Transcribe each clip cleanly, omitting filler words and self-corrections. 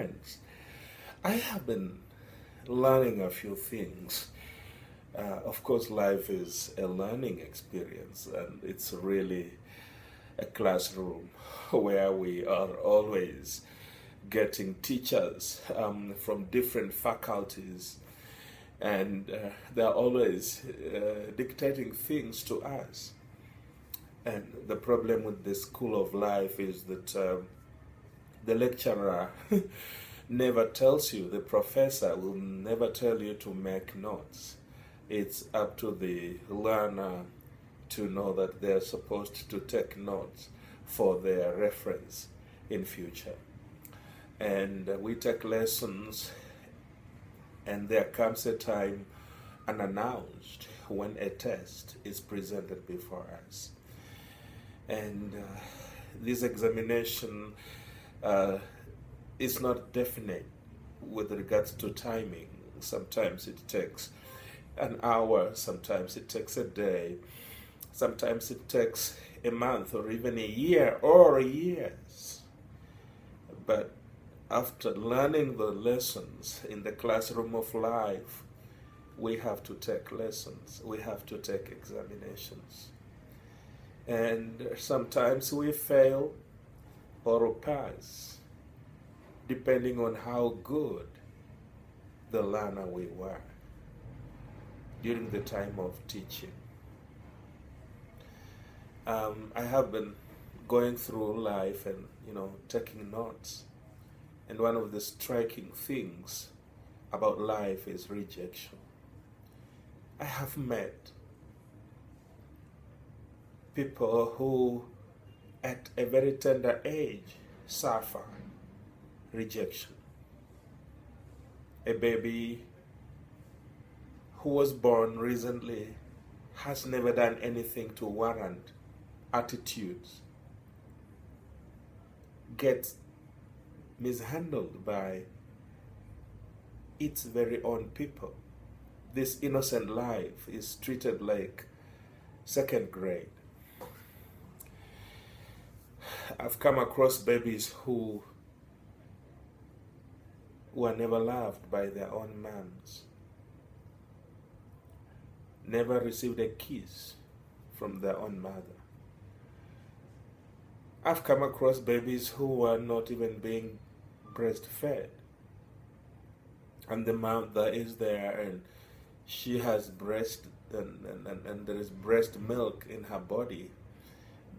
friends. I have been learning a few things. Of course, life is a learning experience, and it's really a classroom where we are always getting teachers from different faculties, and they're always dictating things to us. And the problem with the school of life is that the lecturer never tells you, the professor will never tell you to make notes. It's up to the learner to know that they're supposed to take notes for their reference in future. And we take lessons, and there comes a time unannounced when a test is presented before us. And this examination is not definite with regards to timing. Sometimes it takes an hour, sometimes it takes a day, sometimes it takes a month or even a year or years. But after learning the lessons in the classroom of life, we have to take lessons, we have to take examinations. And sometimes we fail or pass, depending on how good the learner we were during the time of teaching. I have been going through life and, taking notes. And one of the striking things about life is rejection. I have met people who, at a very tender age, suffer rejection. A baby who was born recently has never done anything to warrant attitudes, gets mishandled by its very own people. This innocent life is treated like second grade. I've come across babies who were never loved by their own moms, never received a kiss from their own mother. I've come across babies who were not even being breastfed, and the mother is there and she has breast and there is breast milk in her body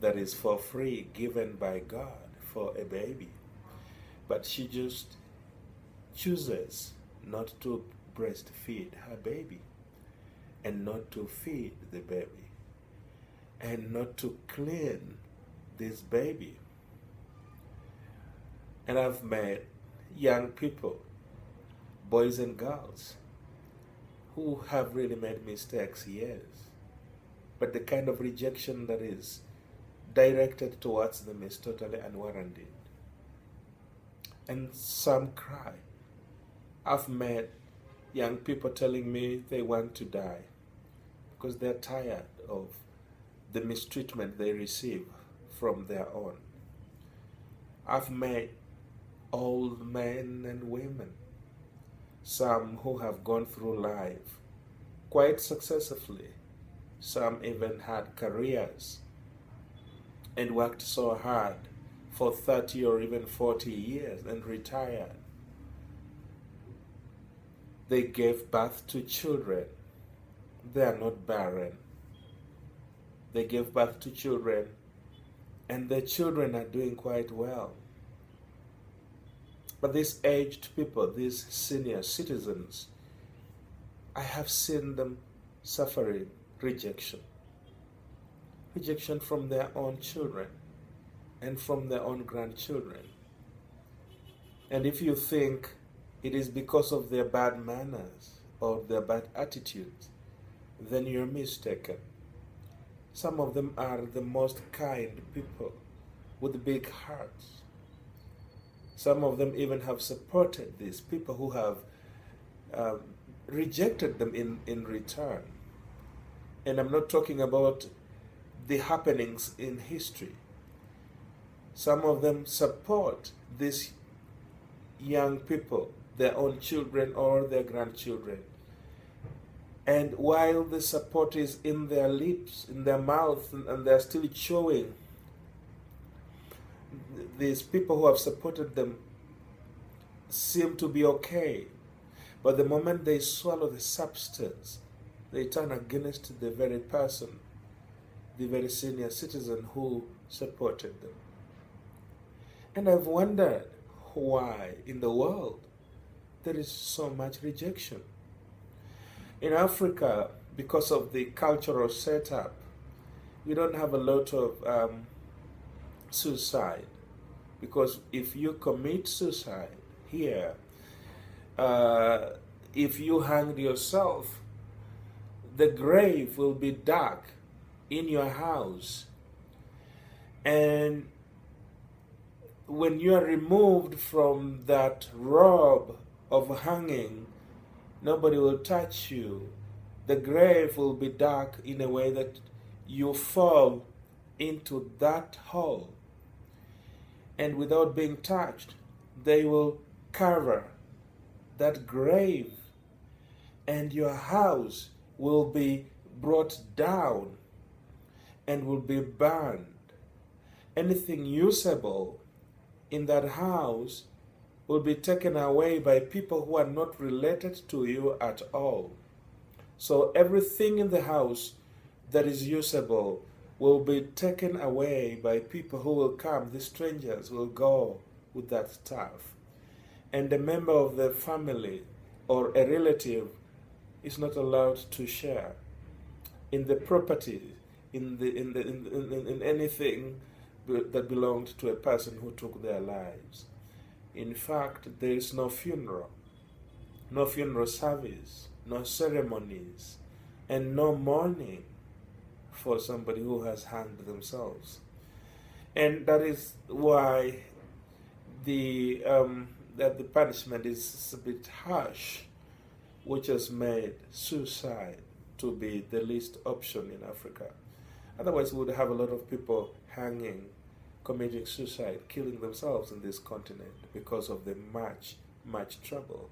that is for free given by God for a baby, but she just chooses not to breastfeed her baby and not to feed the baby and not to clean this baby. And I've met young people, boys and girls, who have really made mistakes, yes, but the kind of rejection that is directed towards them is totally unwarranted. And some cry. I've met young people telling me they want to die because they're tired of the mistreatment they receive from their own. I've met old men and women, some who have gone through life quite successfully, some even had careers and worked so hard for 30 or even 40 years and retired. They gave birth to children. They are not barren. They gave birth to children, and their children are doing quite well. But these aged people, these senior citizens, I have seen them suffering rejection. Rejection from their own children and from their own grandchildren. And if you think it is because of their bad manners or their bad attitudes, then you're mistaken. Some of them are the most kind people with big hearts. Some of them even have supported these people who have rejected them in return. And I'm not talking about the happenings in history. Some of them support these young people, their own children or their grandchildren. And while the support is in their lips, in their mouth, and they're still chewing, these people who have supported them seem to be okay. But the moment they swallow the substance, they turn against the very person, the very senior citizen who supported them. And I've wondered why in the world there is so much rejection. In Africa, because of the cultural setup, we don't have a lot of suicide. Because if you commit suicide here, if you hanged yourself, the grave will be dark in your house. And when you are removed from that robe of hanging, nobody will touch you. The grave will be dark in a way that you fall into that hole. And without being touched, they will cover that grave, and your house will be brought down and will be burned. Anything usable in that house will be taken away by people who are not related to you at all. So everything in the house that is usable will be taken away by people who will come. The strangers will go with that stuff. And a member of the family or a relative is not allowed to share in the property, in anything that belonged to a person who took their lives. In fact, there is no funeral service, no ceremonies, and no mourning for somebody who has hanged themselves. And that is why that the punishment is a bit harsh, which has made suicide to be the least option in Africa. Otherwise, we would have a lot of people hanging, committing suicide, killing themselves in this continent because of the much trouble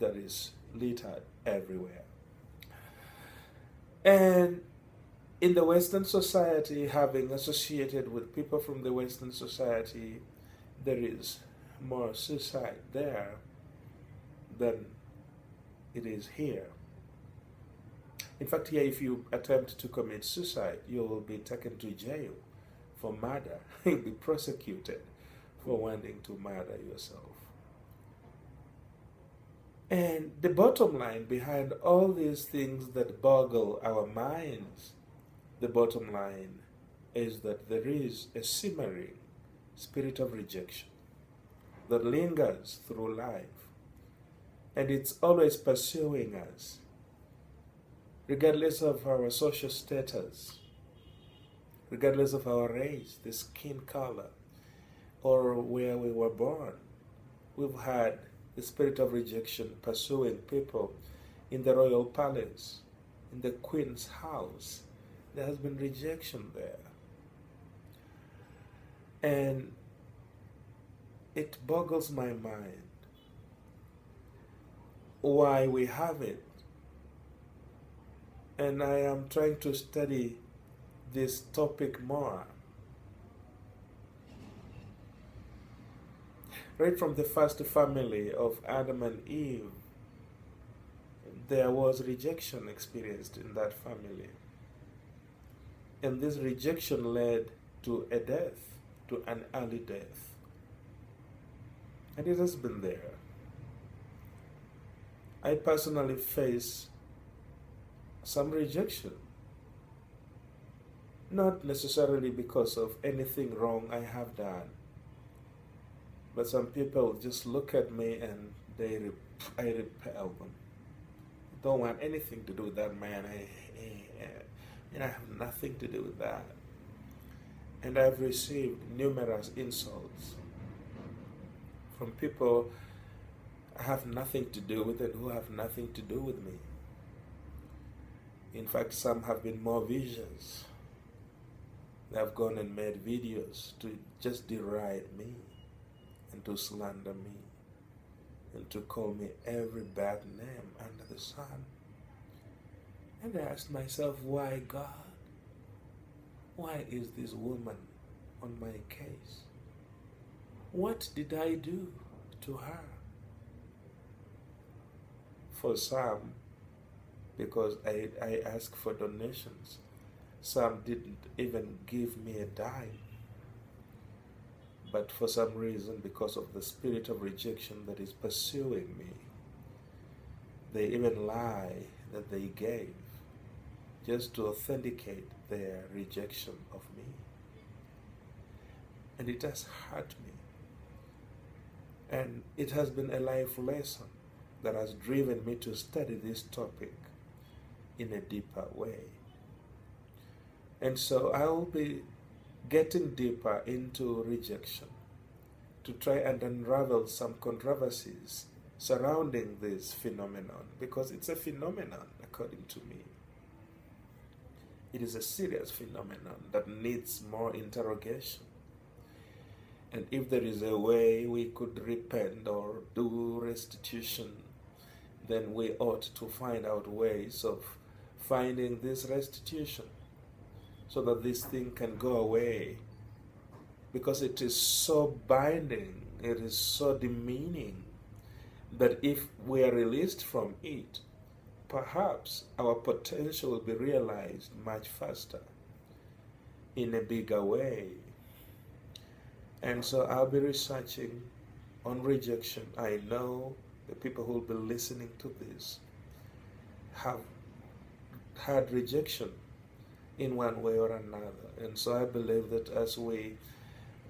that is littered everywhere. And in the Western society, having associated with people from the Western society, there is more suicide there than it is here. In fact, here, if you attempt to commit suicide, you will be taken to jail for murder. You'll be prosecuted for wanting to murder yourself. And the bottom line behind all these things that boggle our minds, the bottom line is that there is a simmering spirit of rejection that lingers through life, and it's always pursuing us, regardless of our social status, regardless of our race, the skin color, or where we were born. We've had the spirit of rejection pursuing people in the royal palace, in the queen's house. There has been rejection there. And it boggles my mind why we have it. And I am trying to study this topic more. Right from the first family of Adam and Eve, there was rejection experienced in that family. And this rejection led to a death, to an early death. And it has been there. I personally face some rejection. Not necessarily because of anything wrong I have done, but some people just look at me and I repel them. I don't want anything to do with that man. I have nothing to do with that. And I've received numerous insults from people I have nothing to do with and who have nothing to do with me. In fact, some have been more vicious. They have gone and made videos to just deride me and to slander me. and to call me every bad name under the sun. And I asked myself, why, God? Why is this woman on my case? What did I do to her? For some, because I asked for donations, some didn't even give me a dime. But for some reason, because of the spirit of rejection that is pursuing me, they even lie that they gave just to authenticate their rejection of me. And it has hurt me. And it has been a life lesson that has driven me to study this topic in a deeper way. And so I will be getting deeper into rejection to try and unravel some controversies surrounding this phenomenon, because it's a phenomenon according to me. It is a serious phenomenon that needs more interrogation. And if there is a way we could repent or do restitution, then we ought to find out ways of finding this restitution so that this thing can go away. Because it is so binding, it is so demeaning, that if we are released from it, perhaps our potential will be realized much faster, in a bigger way. And so I'll be researching on rejection. I know the people who will be listening to this have had rejection in one way or another. And so I believe that as we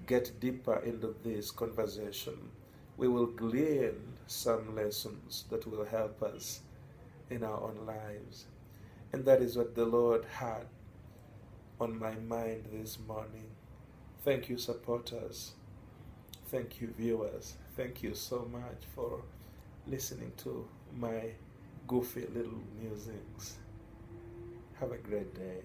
get deeper into this conversation, we will glean some lessons that will help us in our own lives. And that is what the Lord had on my mind this morning. Thank you, supporters. Thank you, viewers. Thank you so much for listening to my goofy little musings. Have a great day.